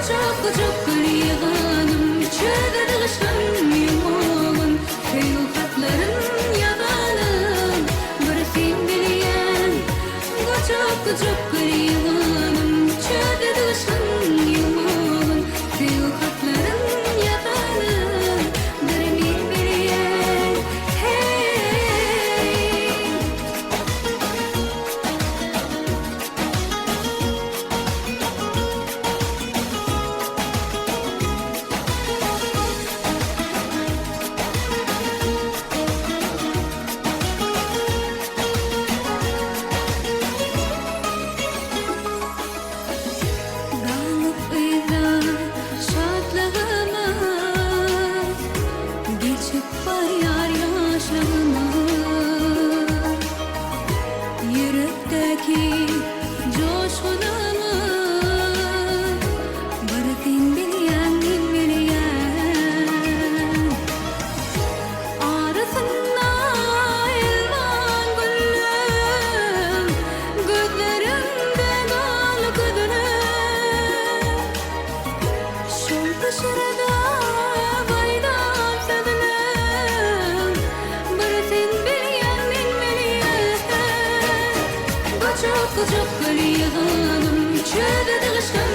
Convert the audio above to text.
Çok gülüyorum, çölde dağışkan yumağın, köy ufakların yalanın, bir sen bileyen. Çok gülüyorum, çölde dağışkan yumağın, köy ufakların yalanın, bir sen bileyen. Hey. Dağılıp uyda şartlığımız, geçip bayar yaşlarımız, yürekteki coşkunumuz, bir sen bileyen, ben bileyen. Arasında elvan gülüm, gözlerimde gal gülüm. Şol taşırada baydan sözüm, bir sen bileyen, ben bileyen. Çok gülüyorum, çölde dağışkan